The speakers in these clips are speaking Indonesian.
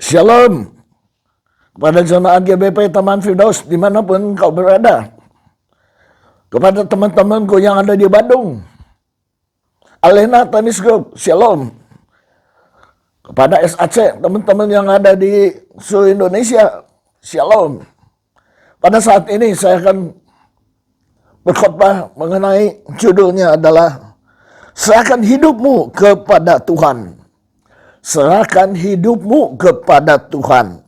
Shalom kepada jemaat GBP Taman Firdaus dimanapun kau berada. Kepada teman-temanku yang ada di Bandung, Alena Tenis Group, Shalom. Kepada SAC, teman-teman yang ada di seluruh Indonesia, Shalom. Pada saat ini saya akan berkhotbah mengenai judulnya adalah serahkan hidupmu kepada Tuhan. Serahkan hidupmu kepada Tuhan.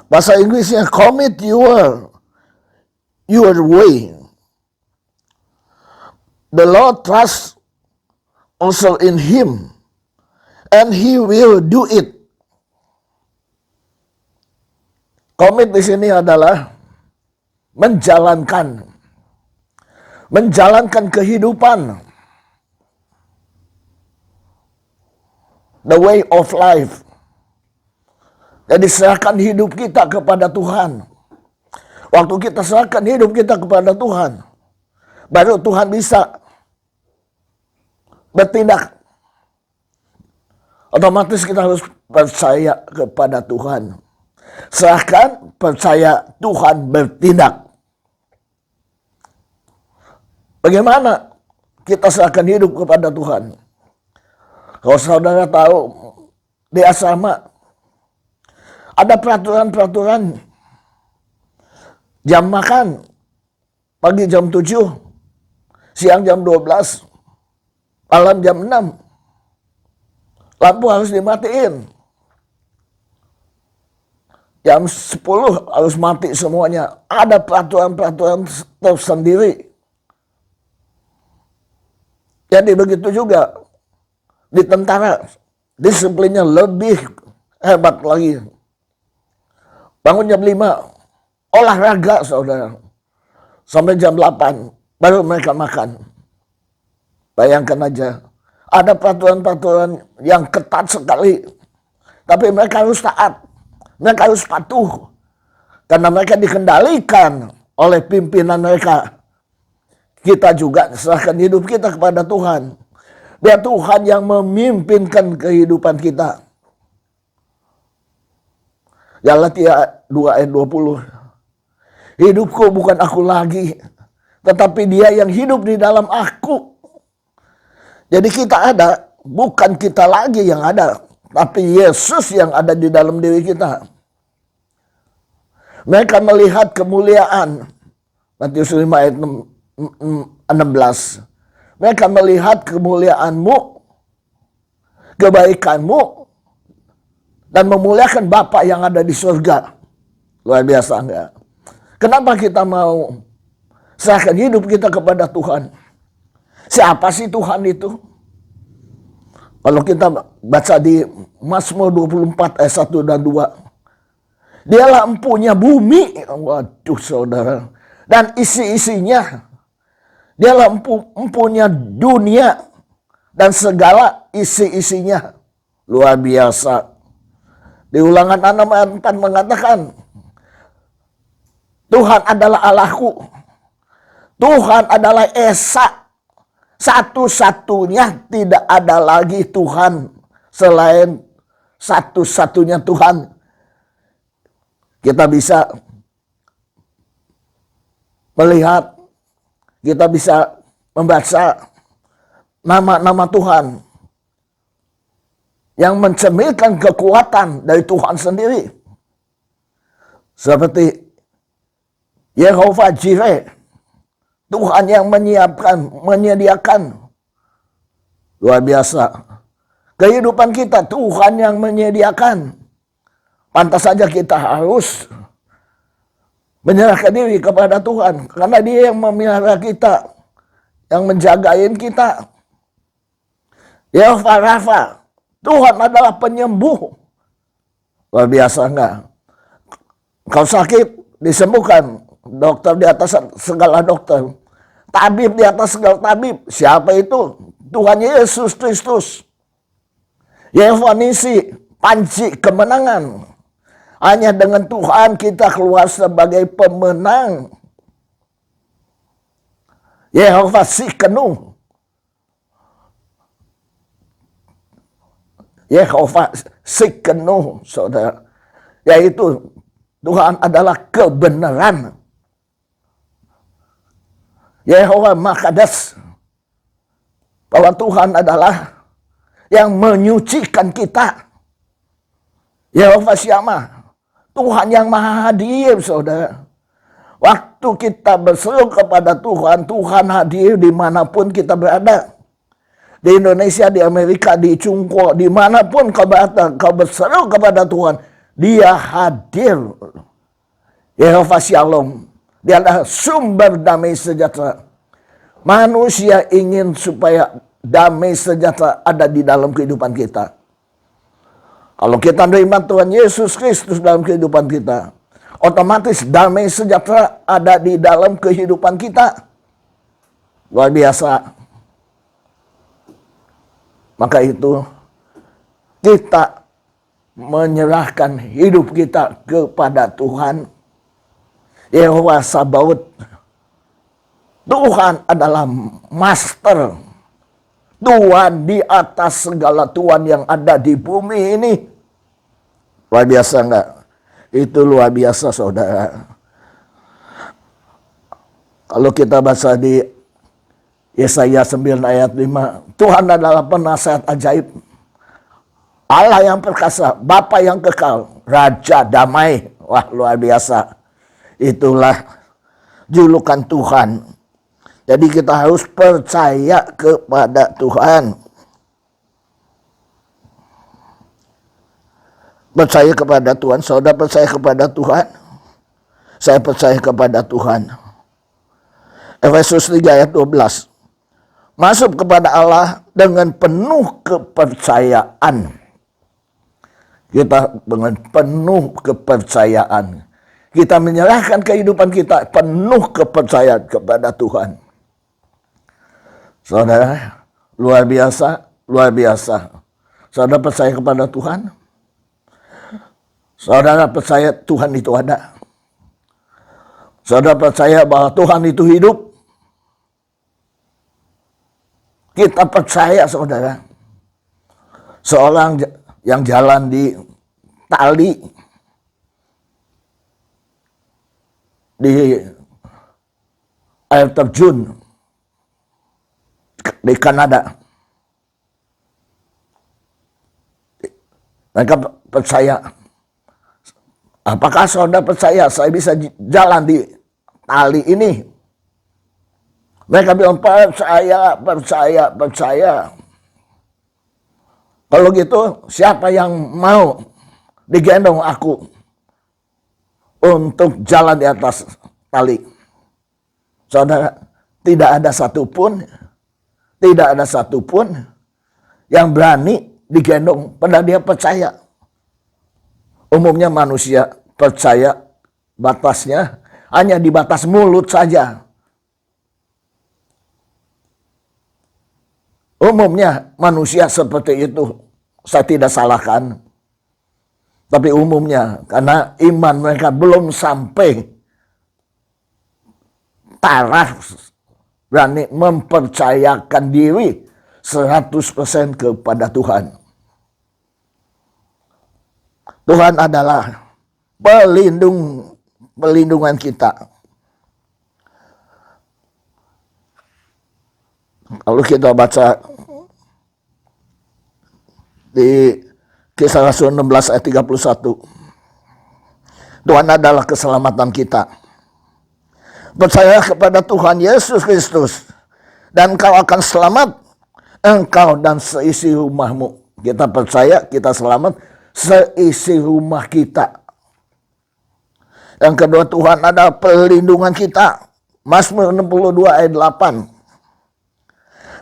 Bahasa Inggrisnya commit your way. The Lord trusts also in Him, and He will do it. Commit di sini adalah menjalankan kehidupan, the way of life. Jadi serahkan hidup kita kepada Tuhan. Waktu kita serahkan hidup kita kepada Tuhan, baru Tuhan bisa bertindak. Otomatis kita harus percaya kepada Tuhan. Serahkan, percaya, Tuhan bertindak. Bagaimana kita serahkan hidup kepada Tuhan? Kalau saudara tahu, di asrama ada peraturan-peraturan jam makan. Pagi jam 7, siang jam 12, malam jam 6. Lampu harus dimatiin. Jam 10 harus mati semuanya. Ada peraturan-peraturan tersendiri. Jadi begitu juga di tentara, disiplinnya lebih hebat lagi. Bangun jam 5, olahraga saudara. Sampai jam 8, baru mereka makan. Bayangkan aja, ada peraturan-peraturan yang ketat sekali. Tapi mereka harus taat, mereka harus patuh. Karena mereka dikendalikan oleh pimpinan mereka. Kita juga serahkan hidup kita kepada Tuhan. Biar Tuhan yang memimpinkan kehidupan kita. Galatia 2 ayat 20. Hidupku bukan aku lagi, tetapi Dia yang hidup di dalam aku. Jadi kita ada, bukan kita lagi yang ada, tapi Yesus yang ada di dalam diri kita. Mereka melihat kemuliaan. Matius 5 ayat 16. Mereka melihat kemuliaan-Mu, kebaikan-Mu, dan memuliakan Bapa yang ada di surga. Luar biasa enggak? Kenapa kita mau serahkan hidup kita kepada Tuhan? Siapa sih Tuhan itu? Kalau kita baca di Mazmur 24 ayat 1 dan 2. Dialah empunya bumi. Waduh saudara. Dan isi-isinya. Dialah empunya dunia. Dan segala isi-isinya. Luar biasa. Di Ulangan 6 ayat 4 mengatakan. Tuhan adalah Allahku. Tuhan adalah Esa. Satu-satunya, tidak ada lagi Tuhan selain satu-satunya Tuhan. Kita bisa melihat, kita bisa membaca nama-nama Tuhan yang mencerminkan kekuatan dari Tuhan sendiri. Seperti Yehovah Jireh, Tuhan yang menyediakan. Luar biasa. Kehidupan kita Tuhan yang menyediakan. Pantas saja kita harus menyerahkan diri kepada Tuhan. Karena Dia yang memelihara kita. Yang menjagain kita. Yehovah Rafa, Tuhan adalah penyembuh. Luar biasa enggak? Kau sakit, disembuhkan. Dokter di atas segala dokter. Tabib di atas segala tabib. Siapa itu? Tuhan Yesus Kristus. Yehovah Nisi, panci kemenangan. Hanya dengan Tuhan kita keluar sebagai pemenang. Yehovah Sikenu, Yehovah Sikenu, saudara. yaitu Tuhan adalah kebenaran. Yehova Makadas, bahwa Tuhan adalah yang menyucikan kita. Yehova Syama, Tuhan yang maha hadir, saudara. Waktu kita berseru kepada Tuhan, Tuhan hadir dimanapun kita berada. Di Indonesia, di Amerika, di Cungko, dimanapun kau berada, kau berseru kepada Tuhan, Dia hadir. Yehova Shalom, Dia adalah sumber damai sejahtera. Manusia ingin supaya damai sejahtera ada di dalam kehidupan kita. Kalau kita menerima Tuhan Yesus Kristus dalam kehidupan kita, otomatis damai sejahtera ada di dalam kehidupan kita. Luar biasa. Maka itu kita menyerahkan hidup kita kepada Tuhan. Yehova Sabaoth, Tuhan adalah master, Tuhan di atas segala Tuhan yang ada di bumi ini. Luar biasa enggak? Itu luar biasa, saudara. Kalau kita baca di Yesaya 9 ayat 5, Tuhan adalah penasehat ajaib, Allah yang perkasa, Bapa yang kekal, Raja damai. Wah, luar biasa. Itulah julukan Tuhan. Jadi kita harus percaya kepada Tuhan. Percaya kepada Tuhan. Saudara percaya kepada Tuhan? Saya percaya kepada Tuhan. Efesus 3 ayat 12. Masuk kepada Allah dengan penuh kepercayaan. Kita dengan penuh kepercayaan. Kita menyerahkan kehidupan kita penuh kepercayaan kepada Tuhan. Saudara, luar biasa, luar biasa. Saudara percaya kepada Tuhan? Saudara percaya Tuhan itu ada? Saudara percaya bahwa Tuhan itu hidup? Kita percaya, saudara. Seorang yang jalan di tali di air terjun di Kanada. Mereka percaya. Apakah saudara percaya saya bisa jalan di tali ini? Mereka bilang percaya, percaya, percaya. Kalau gitu, siapa yang mau digendong aku untuk jalan di atas tali? Saudara, tidak ada satupun yang berani digendong, padahal dia percaya. Umumnya manusia percaya batasnya hanya di batas mulut saja. Umumnya manusia seperti itu, saya tidak salahkan. Tapi umumnya karena iman mereka belum sampai taraf berani mempercayakan diri 100% kepada Tuhan. Tuhan adalah pelindungan kita. Kalau kita baca di Kisah Rasul 16 ayat 31. Tuhan adalah keselamatan kita. Percaya kepada Tuhan Yesus Kristus dan kau akan selamat, engkau dan seisi rumahmu. Kita percaya kita selamat, seisi rumah kita. Yang kedua, Tuhan adalah perlindungan kita. Mazmur 62 ayat 8.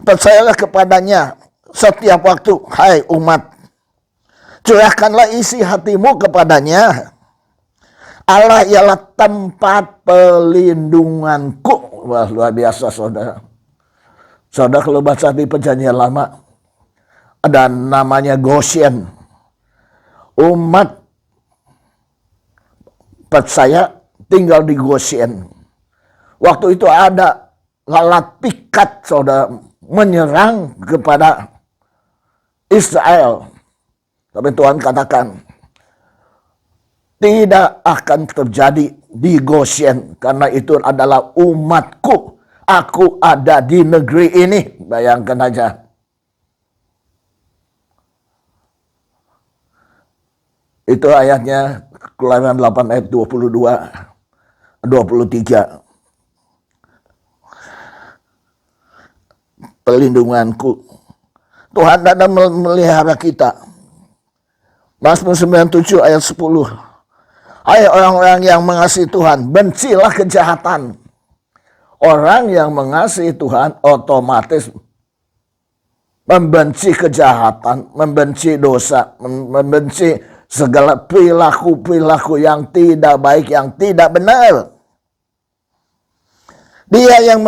Percayalah kepadanya setiap waktu, hai umat. Curahkanlah isi hatimu kepadanya. Allah ialah tempat perlindunganku. Wah, luar biasa, saudara. Saudara kalau baca di Perjanjian Lama, ada namanya Goshen. Umat percaya tinggal di Goshen. Waktu itu ada lalat pikat, saudara, menyerang kepada Israel. Tapi Tuhan katakan, tidak akan terjadi di Goshen, karena itu adalah umatku. Aku ada di negeri ini. Bayangkan aja. Itu ayatnya Keluaran 8 ayat 22, 23. Pelindunganku. Tuhan ada melihara kita. Mazmur 97 ayat 10. Hai orang-orang yang mengasihi Tuhan, bencilah kejahatan. Orang yang mengasihi Tuhan otomatis membenci kejahatan, membenci dosa, membenci segala perilaku-perilaku yang tidak baik, yang tidak benar. Dia yang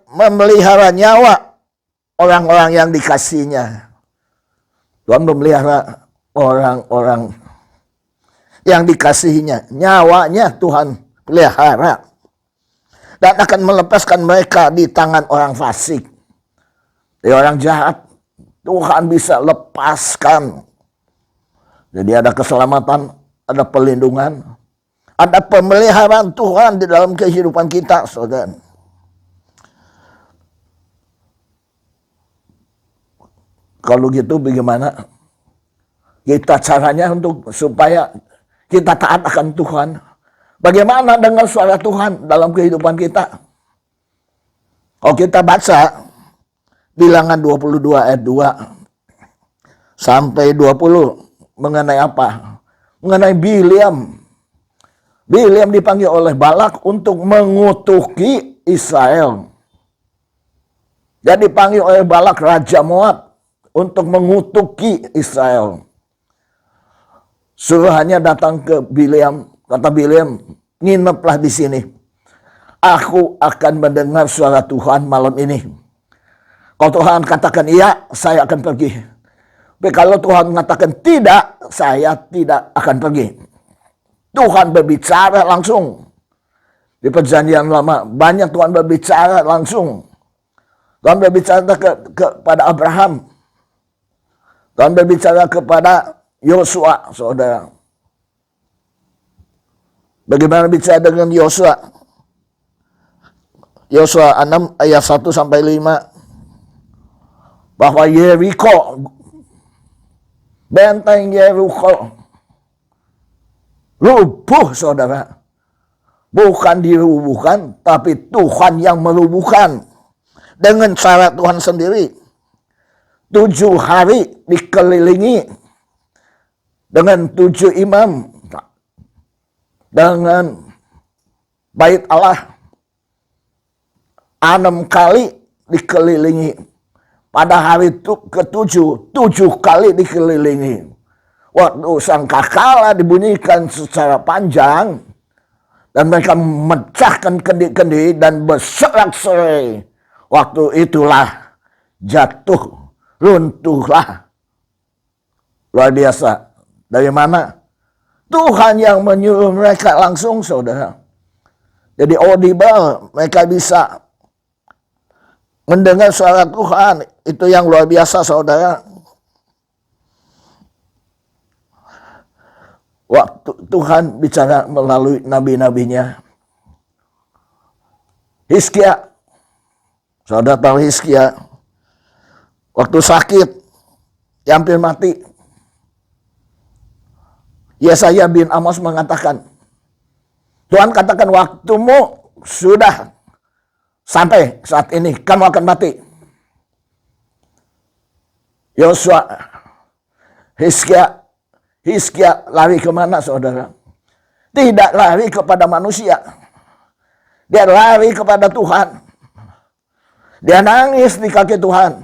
memelihara nyawa orang-orang yang dikasihnya. Tuhan memelihara orang-orang yang dikasihinya. Nyawanya Tuhan pelihara. Dan akan melepaskan mereka di tangan orang fasik. Di orang jahat. Tuhan bisa lepaskan. Jadi ada keselamatan, ada perlindungan, ada pemeliharaan Tuhan di dalam kehidupan kita, saudara. Kalau gitu bagaimana kita caranya untuk supaya kita taat akan Tuhan? Bagaimana dengan suara Tuhan dalam kehidupan kita? Kalau kita baca Bilangan 22 ayat 2 sampai 20 mengenai apa? Mengenai Bileam. Bileam dipanggil oleh Balak untuk mengutuki Israel. Jadi dipanggil oleh Balak Raja Moab untuk mengutuki Israel. Suruhannya datang ke Bileam. Kata Bileam, ngineplah di sini. Aku akan mendengar suara Tuhan malam ini. Kalau Tuhan katakan iya, saya akan pergi. Tapi kalau Tuhan mengatakan tidak, saya tidak akan pergi. Tuhan berbicara langsung. Di Perjanjian Lama, banyak Tuhan berbicara langsung. Tuhan berbicara kepada Abraham. Tuhan berbicara kepada Yosua, saudara. Bagaimana bicara dengan Yosua? Yosua 6 ayat 1 sampai 5. Bahwa Yeriko, benteng Yeriko, rubuh, saudara. Bukan dirubuhkan, tapi Tuhan yang merubuhkan. Dengan cara Tuhan sendiri. 7 hari dikelilingi. Dengan 7 imam. Dengan bait Allah 6 kali dikelilingi. Pada hari ke-7, 7 kali dikelilingi. Waktu sangkakala dibunyikan secara panjang dan mereka memecahkan kendi-kendi dan bersorak-sorai. Waktu itulah jatuh, runtuhlah. Luar biasa. Dari mana? Tuhan yang menyuruh mereka langsung, saudara. Jadi audible, mereka bisa mendengar suara Tuhan. Itu yang luar biasa, saudara. Waktu Tuhan bicara melalui nabi-nabinya. Hizkia, saudara tahu Hizkia, waktu sakit, hampir mati. Yesaya bin Amos mengatakan, Tuhan katakan waktumu sudah sampai saat ini, kamu akan mati. Yosua, Hizkia lari kemana, saudara? Tidak lari kepada manusia. Dia lari kepada Tuhan. Dia nangis di kaki Tuhan.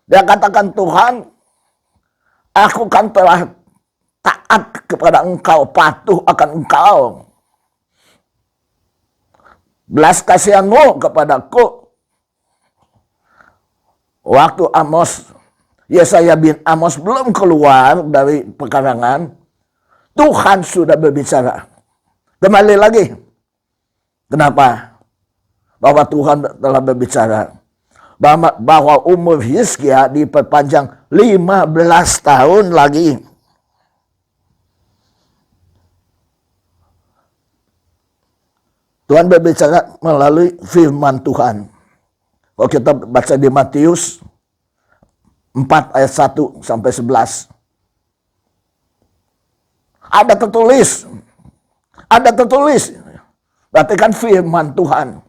Dia katakan, Tuhan, aku kan telah taat kepada Engkau, patuh akan Engkau. Belas kasihan-Mu kepadaku. Waktu Yesaya bin Amos belum keluar dari pekarangan, Tuhan sudah berbicara. Kembali lagi. Kenapa? Bahwa Tuhan telah berbicara. Bahwa umur Hizkia diperpanjang 15 tahun lagi. Tuhan berbicara melalui firman Tuhan. Kalau kita baca di Matius 4 ayat 1 sampai 11. Ada tertulis. Ada tertulis. Berarti kan firman Tuhan.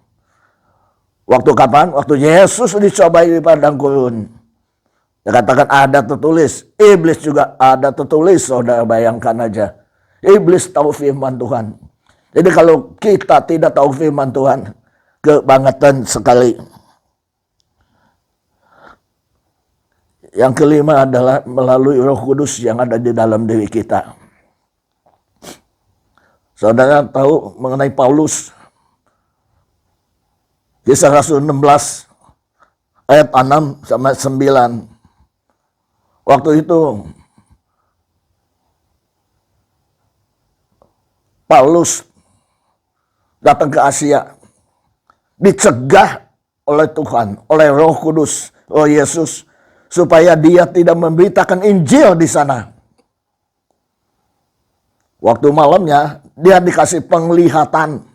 Waktu kapan? Waktu Yesus dicobai di padang gurun. Dia katakan ada tertulis. Iblis juga ada tertulis. Saudara bayangkan aja. Iblis tahu firman Tuhan. Jadi kalau kita tidak tahu firman Tuhan, kebangetan sekali. Yang kelima adalah melalui Roh Kudus yang ada di dalam diri kita. Saudara tahu mengenai Paulus. Kisah Rasul 16 ayat 6 sampai 9. Waktu itu Paulus datang ke Asia, dicegah oleh Tuhan, oleh Roh Kudus, Roh Yesus, supaya dia tidak memberitakan Injil di sana. Waktu malamnya, dia dikasih penglihatan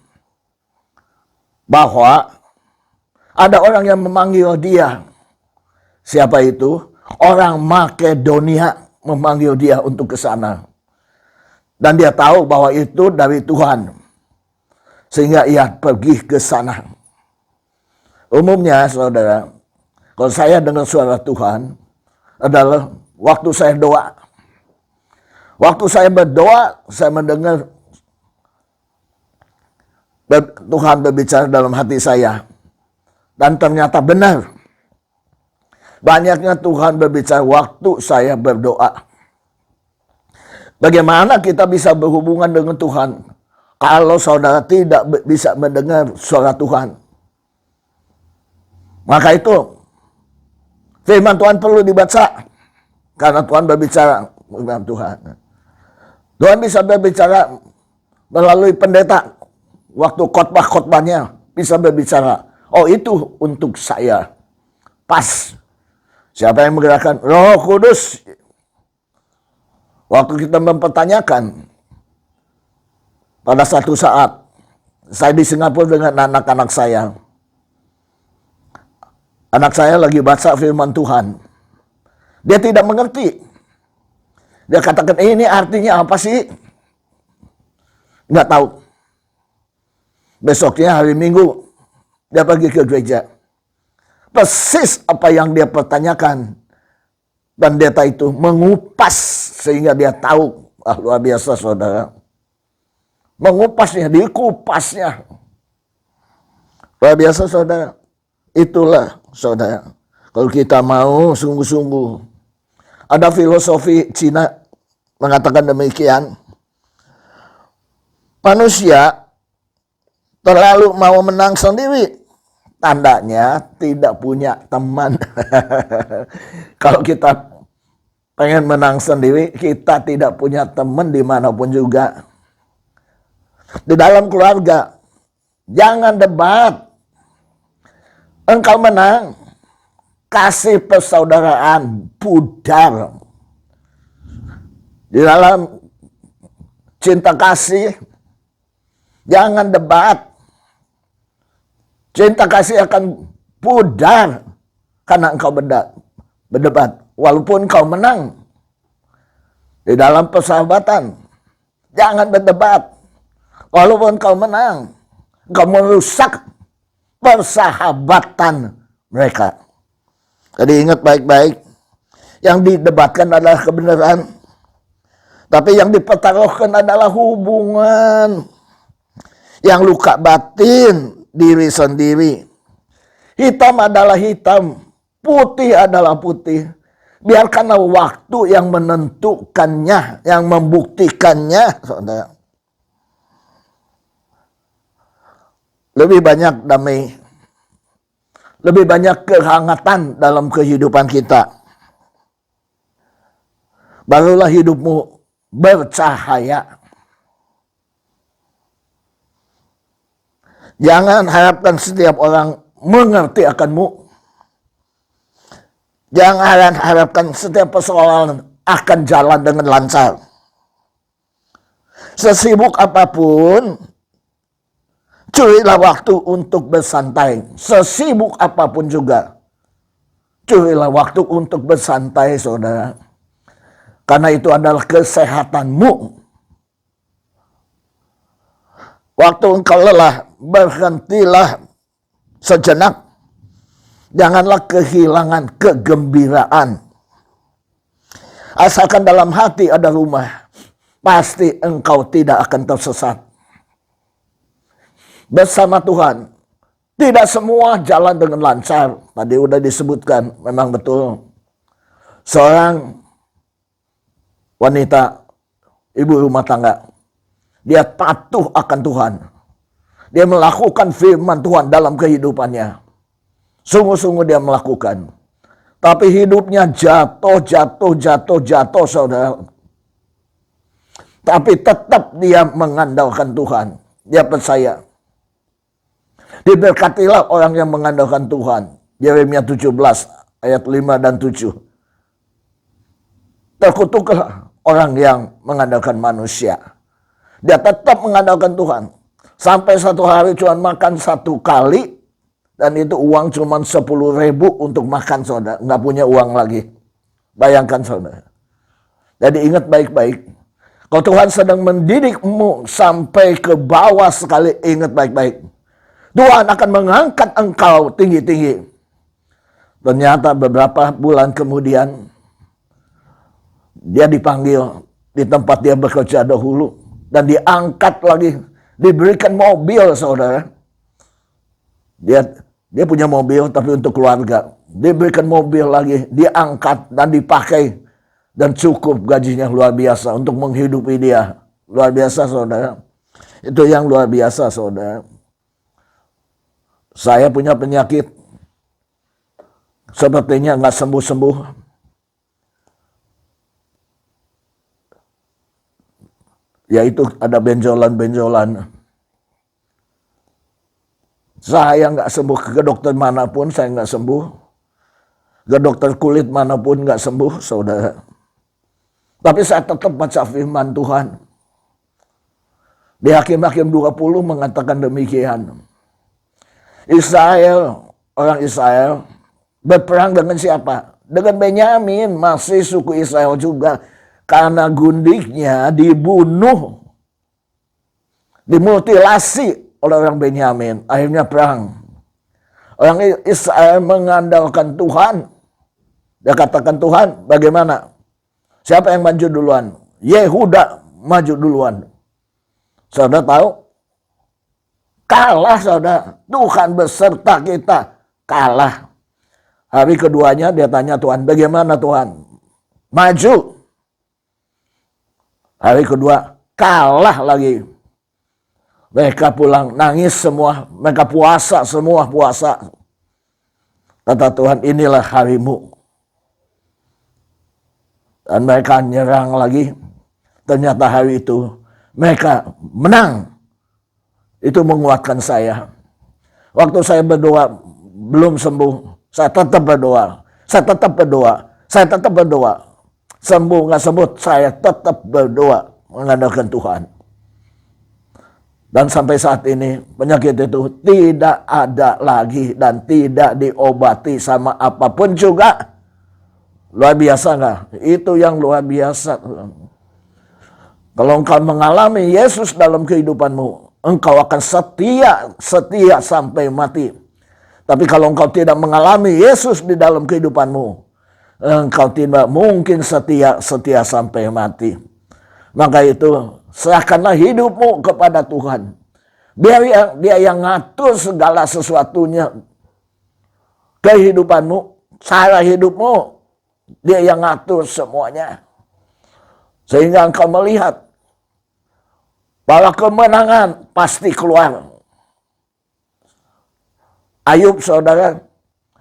bahwa ada orang yang memanggil dia. Siapa itu? Orang Makedonia memanggil dia untuk ke sana. Dan dia tahu bahwa itu dari Tuhan. Sehingga ia pergi ke sana. Umumnya saudara, kalau saya dengar suara Tuhan adalah waktu saya doa. Waktu saya berdoa, saya mendengar Tuhan berbicara dalam hati saya. Dan ternyata benar. Banyaknya Tuhan berbicara waktu saya berdoa. Bagaimana kita bisa berhubungan dengan Tuhan kalau saudara tidak bisa mendengar suara Tuhan? Maka itu firman Tuhan perlu dibaca. Karena Tuhan berbicara dengan Tuhan. Tuhan bisa berbicara melalui pendeta. Waktu khotbah-khotbahnya bisa berbicara. Oh, itu untuk saya. Pas. Siapa yang menggerakkan? Roh Kudus. Waktu kita mempertanyakan. Pada satu saat, saya di Singapura dengan anak-anak saya. Anak saya lagi baca firman Tuhan. Dia tidak mengerti. Dia katakan, ini artinya apa sih? Nggak tahu. Besoknya hari Minggu, dia pergi ke gereja. Persis apa yang dia pertanyakan. Pendeta itu mengupas sehingga dia tahu. Ah, luar biasa saudara. Mengupasnya, dikupasnya. Luar biasa saudara. Itulah saudara. Kalau kita mau sungguh-sungguh. Ada filosofi Cina mengatakan demikian. Manusia terlalu mau menang sendiri. Tandanya tidak punya teman. Kalau kita pengen menang sendiri, kita tidak punya teman dimanapun juga. Di dalam keluarga, jangan debat. Engkau menang, kasih persaudaraan, pudar. Di dalam cinta kasih, jangan debat. Cinta kasih akan pudar karena engkau berdebat. Walaupun engkau menang. Di dalam persahabatan, jangan berdebat. Walaupun kau menang, kau merusak persahabatan mereka. Jadi ingat baik-baik, yang didebatkan adalah kebenaran, tapi yang dipertaruhkan adalah hubungan. Yang luka batin diri sendiri. Hitam adalah hitam, putih adalah putih. Biarkanlah waktu yang menentukannya, yang membuktikannya, saudara. Lebih banyak damai. Lebih banyak kehangatan dalam kehidupan kita. Barulah hidupmu bercahaya. Jangan harapkan setiap orang mengerti akanmu. Jangan harapkan setiap persoalan akan jalan dengan lancar. Sesibuk apapun, Curilah waktu untuk bersantai, sesibuk apapun juga. Curilah waktu untuk bersantai, saudara. Karena itu adalah kesehatanmu. Waktu engkau lelah, berhentilah sejenak. Janganlah kehilangan kegembiraan. Asalkan dalam hati ada rumah, pasti engkau tidak akan tersesat. Bersama Tuhan, tidak semua jalan dengan lancar. Tadi udah disebutkan, memang betul. Seorang wanita, ibu rumah tangga, dia patuh akan Tuhan. Dia melakukan firman Tuhan dalam kehidupannya. Sungguh-sungguh dia melakukan. Tapi hidupnya jatuh, saudara. Tapi tetap dia mengandalkan Tuhan. Dia percaya. Diberkatilah orang yang mengandalkan Tuhan. Yeremia 17 ayat 5 dan 7. Terkutuklah orang yang mengandalkan manusia. Dia tetap mengandalkan Tuhan. Sampai satu hari cuma makan satu kali. Dan itu uang cuma 10.000 untuk makan, saudara. Nggak punya uang lagi. Bayangkan, saudara. Jadi ingat baik-baik. Kalau Tuhan sedang mendidikmu sampai ke bawah sekali, ingat baik-baik. Tuhan akan mengangkat engkau tinggi-tinggi. Ternyata beberapa bulan kemudian, dia dipanggil di tempat dia bekerja dahulu. Dan diangkat lagi. Diberikan mobil, saudara. Dia punya mobil tapi untuk keluarga. Diberikan mobil lagi, diangkat dan dipakai. Dan cukup gajinya luar biasa untuk menghidupi dia. Luar biasa, saudara. Itu yang luar biasa, saudara. Saya punya penyakit. Sepertinya nggak sembuh-sembuh. Yaitu ada benjolan-benjolan. Saya nggak sembuh, ke dokter manapun saya nggak sembuh. Ke dokter kulit manapun nggak sembuh, saudara. Tapi saya tetap baca firman Tuhan. Di Hakim-Hakim 20 mengatakan demikian. Orang Israel berperang dengan siapa? Dengan Benyamin, masih suku Israel juga. Karena gundiknya dibunuh, dimutilasi oleh orang Benyamin. Akhirnya perang. Orang Israel mengandalkan Tuhan. Dia katakan, Tuhan bagaimana? Siapa yang maju duluan? Yehuda maju duluan. Saudara tahu? Kalah, saudara. Tuhan beserta kita. Kalah. Hari keduanya dia tanya Tuhan, bagaimana Tuhan? Maju. Hari kedua kalah lagi. Mereka pulang nangis semua. Mereka puasa semua, puasa. Kata Tuhan, inilah harimu. Dan mereka nyerang lagi. Ternyata hari itu mereka menang. Itu menguatkan saya. Waktu saya berdoa belum sembuh, saya tetap berdoa. Saya tetap berdoa. Saya tetap berdoa. Sembuh nggak sembuh, saya tetap berdoa mengandalkan Tuhan. Dan sampai saat ini penyakit itu tidak ada lagi dan tidak diobati sama apapun juga. Luar biasa nggak? Itu yang luar biasa. Kalau engkau mengalami Yesus dalam kehidupanmu, engkau akan setia sampai mati. Tapi kalau engkau tidak mengalami Yesus di dalam kehidupanmu, engkau tidak mungkin setia sampai mati. Maka itu serahkanlah hidupmu kepada Tuhan. Biar dia yang ngatur segala sesuatunya. Kehidupanmu, cara hidupmu, dia yang ngatur semuanya. Sehingga engkau melihat bahwa kemenangan pasti keluar. Ayub, saudara,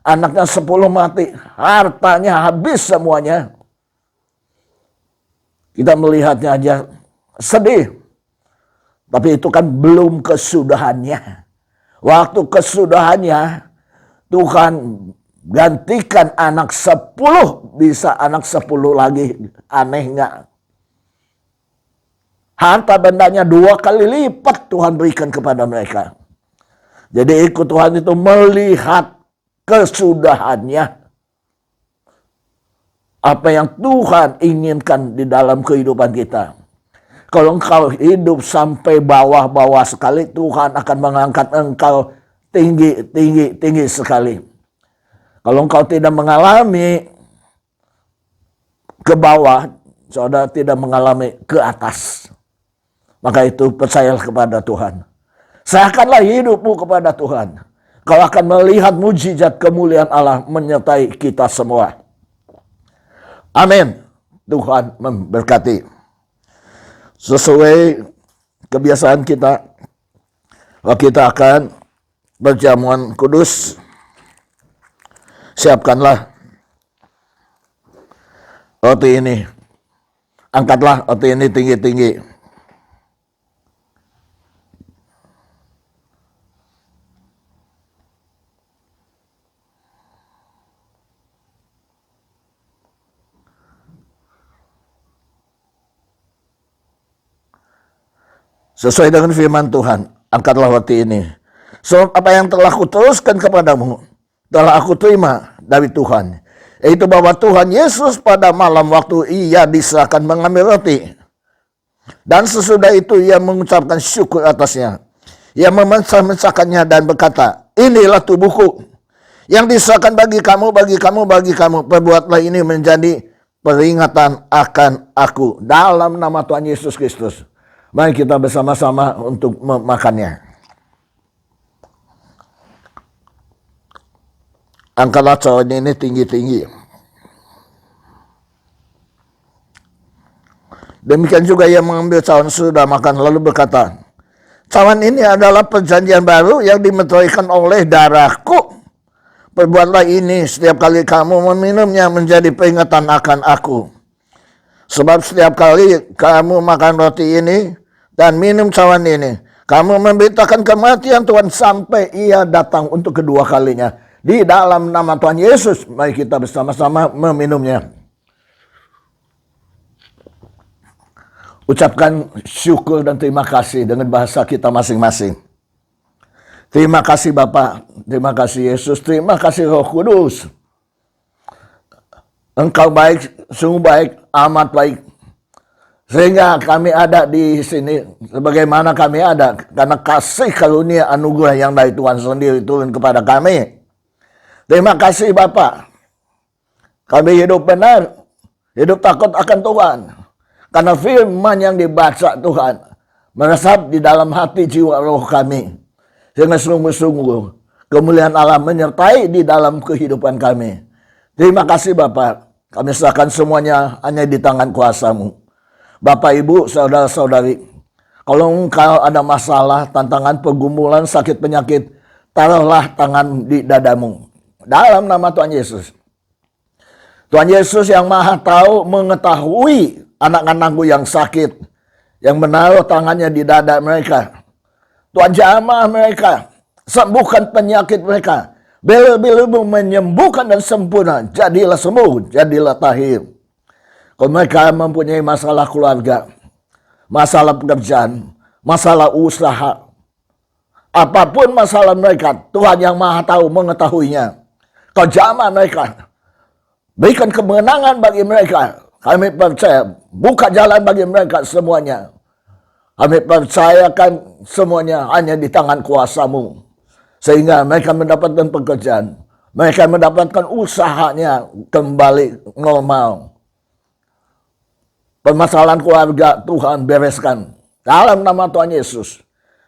anaknya 10 mati, hartanya habis semuanya. Kita melihatnya aja sedih. Tapi itu kan belum kesudahannya. Waktu kesudahannya, Tuhan gantikan anak 10, bisa anak 10 lagi. Aneh nggak? Harta bendanya 2 kali lipat Tuhan berikan kepada mereka. Jadi ikut Tuhan itu melihat kesudahannya. Apa yang Tuhan inginkan di dalam kehidupan kita. Kalau engkau hidup sampai bawah-bawah sekali, Tuhan akan mengangkat engkau tinggi sekali. Kalau engkau tidak mengalami ke bawah, saudara tidak mengalami ke atas. Maka itu percayalah kepada Tuhan. Serahkanlah hidupmu kepada Tuhan. Kau akan melihat mujizat kemuliaan Allah menyertai kita semua. Amin. Tuhan memberkati. Sesuai kebiasaan kita, kita akan berjamuan kudus. Siapkanlah roti ini. Angkatlah roti ini tinggi-tinggi. Sesuai dengan firman Tuhan, angkatlah roti ini. Sebab apa yang telah kuteruskan kepadamu, telah aku terima dari Tuhan. Yaitu bahwa Tuhan Yesus pada malam waktu ia diserahkan mengambil roti. Dan sesudah itu ia mengucapkan syukur atasnya. Ia memecah-mecahkannya dan berkata, inilah tubuhku yang diserahkan bagi kamu. Perbuatlah ini menjadi peringatan akan aku. Dalam nama Tuhan Yesus Kristus. Mari kita bersama-sama untuk memakannya. Angkatlah cawan ini tinggi-tinggi. Demikian juga ia mengambil cawan sudah makan lalu berkata, cawan ini adalah perjanjian baru yang dimeteraikan oleh darahku. Perbuatlah ini setiap kali kamu meminumnya menjadi peringatan akan aku. Sebab setiap kali kamu makan roti ini dan minum cawan ini, kamu memberitakan kematian Tuhan sampai ia datang untuk kedua kalinya. Di dalam nama Tuhan Yesus, mari kita bersama-sama meminumnya. Ucapkan syukur dan terima kasih dengan bahasa kita masing-masing. Terima kasih Bapa, terima kasih Yesus, terima kasih Roh Kudus. Engkau baik, sungguh baik, amat baik. Sehingga kami ada di sini, sebagaimana kami ada, karena kasih karunia anugerah yang dari Tuhan sendiri turun kepada kami. Terima kasih Bapa. Kami hidup benar, hidup takut akan Tuhan. Karena firman yang dibaca Tuhan meresap di dalam hati jiwa roh kami. Sehingga sungguh-sungguh kemuliaan Allah menyertai di dalam kehidupan kami. Terima kasih Bapa. Kami serahkan semuanya hanya di tangan kuasa-Mu. Bapak, Ibu, saudara-saudari, kalau engkau ada masalah, tantangan, pergumulan, sakit, penyakit, taruhlah tangan di dadamu. Dalam nama Tuhan Yesus. Tuhan Yesus yang maha tahu mengetahui anak-anakku yang sakit, yang menaruh tangannya di dada mereka. Tuhan jamah mereka, sembuhkan penyakit mereka. Bila-bila menyembuhkan dan sempurna, jadilah sembuh, jadilah tahir. Kalau mereka mempunyai masalah keluarga, masalah pekerjaan, masalah usaha, apapun masalah mereka, Tuhan yang maha tahu mengetahuinya. Kau jamah mereka, berikan kemenangan bagi mereka. Kami percaya, buka jalan bagi mereka semuanya. Kami percayakan semuanya hanya di tangan kuasa-Mu. Sehingga mereka mendapatkan pekerjaan, mereka mendapatkan usahanya kembali normal. Permasalahan keluarga Tuhan bereskan. Dalam nama Tuhan Yesus.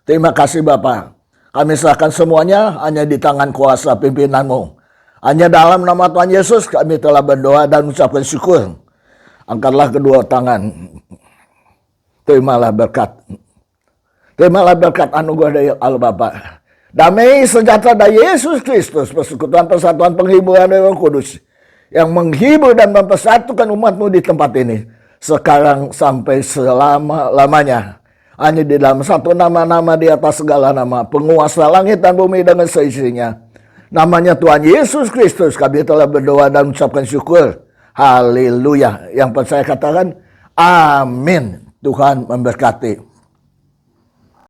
Terima kasih Bapa. Kami serahkan semuanya hanya di tangan kuasa pimpinan-Mu. Hanya dalam nama Tuhan Yesus kami telah berdoa dan mengucapkan syukur. Angkatlah kedua tangan. Terimalah berkat. Terimalah berkat anugerah dari Allah Bapa. Damai sejahtera dari Yesus Kristus. Persekutuan persatuan penghiburan dari Roh Kudus. Yang menghibur dan mempersatukan umat-Mu di tempat ini. Sekarang sampai selama-lamanya. Hanya di dalam satu nama-nama di atas segala nama. Penguasa langit dan bumi dengan seisinya. Namanya Tuhan Yesus Kristus. Kami telah berdoa dan mengucapkan syukur. Haleluya. Yang percaya katakan amin. Tuhan memberkati.